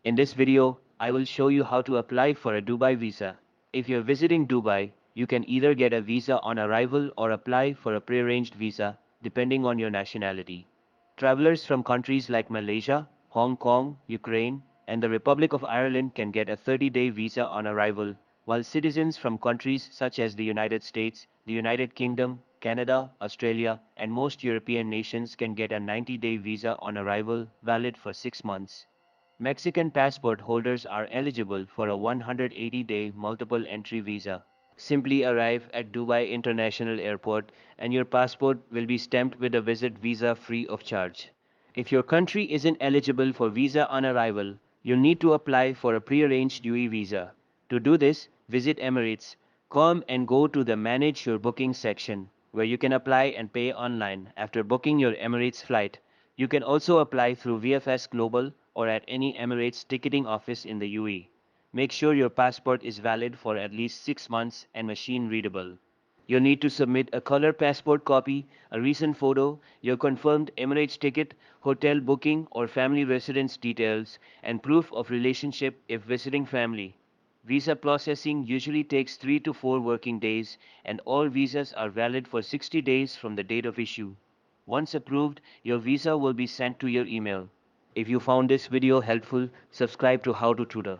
In this video, I will show you how to apply for a Dubai visa. If you're visiting Dubai, you can either get a visa on arrival or apply for a prearranged visa, depending on your nationality. Travelers from countries like Malaysia, Hong Kong, Ukraine, and the Republic of Ireland can get a 30-day visa on arrival, while citizens from countries such as the United States, the United Kingdom, Canada, Australia, and most European nations can get a 90-day visa on arrival, valid for 6 months. Mexican passport holders are eligible for a 180-day multiple entry visa. Simply arrive at Dubai International Airport and your passport will be stamped with a visit visa free of charge. If your country isn't eligible for visa on arrival, you'll need to apply for a prearranged UE visa. To do this, visit Emirates, come and go to the Manage Your Booking section, where you can apply and pay online after booking your Emirates flight. You can also apply through VFS Global or at any Emirates ticketing office in the UAE. Make sure your passport is valid for at least 6 months and machine readable. You'll need to submit a color passport copy, a recent photo, your confirmed Emirates ticket, hotel booking or family residence details, and proof of relationship if visiting family. Visa processing usually takes 3 to 4 working days, and all visas are valid for 60 days from the date of issue. Once approved, your visa will be sent to your email. If you found this video helpful, subscribe to How to Tutor.